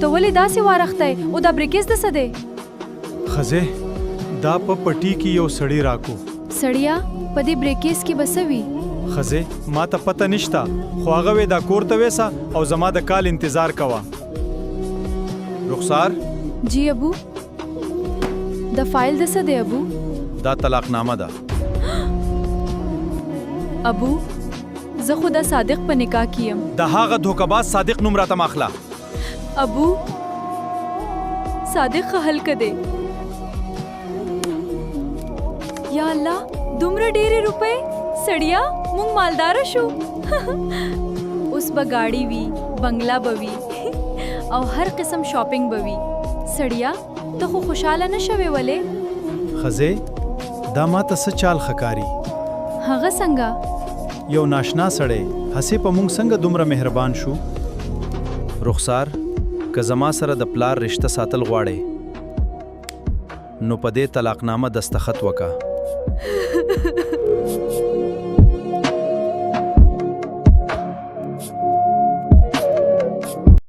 ته ولې داسې وارختی او دا بریکیز د څه دی؟ خزه دا په پټي کې یو سړی راکو. سړیا په دې بریکیز کې به څه وي؟ خزه ما ته پته نشته خو هغه وې دا کور ته ویسه او زما د کال انتظار کوه. رخسار جی ابو. د فایل د څه دی ابو؟ دا طلاقنامه ده. ابو زه خو د صادق په نکاح کیم. د هغه دھوکه‌باز صادق نوم راته ماخله. ابو صادق خهل کده. یا الله دومره ډېرې روپۍ. سړیا مونږ مالدار شو. اوس به گاڑی وي، بنگلا به وي او هر قسم شاپینګ به وي. سړیا ته خو خوشاله نه شوې ولې؟ خزه دا ما ته څه چال خکاری. هغه څنګه؟ یو ناشنا سړی هسې په مونږ څنګه دومره مهربان شو. رخسار که زما سره د پلار رشته ساتل غواړې نو په دې طلاقنامه دستخط وکړه.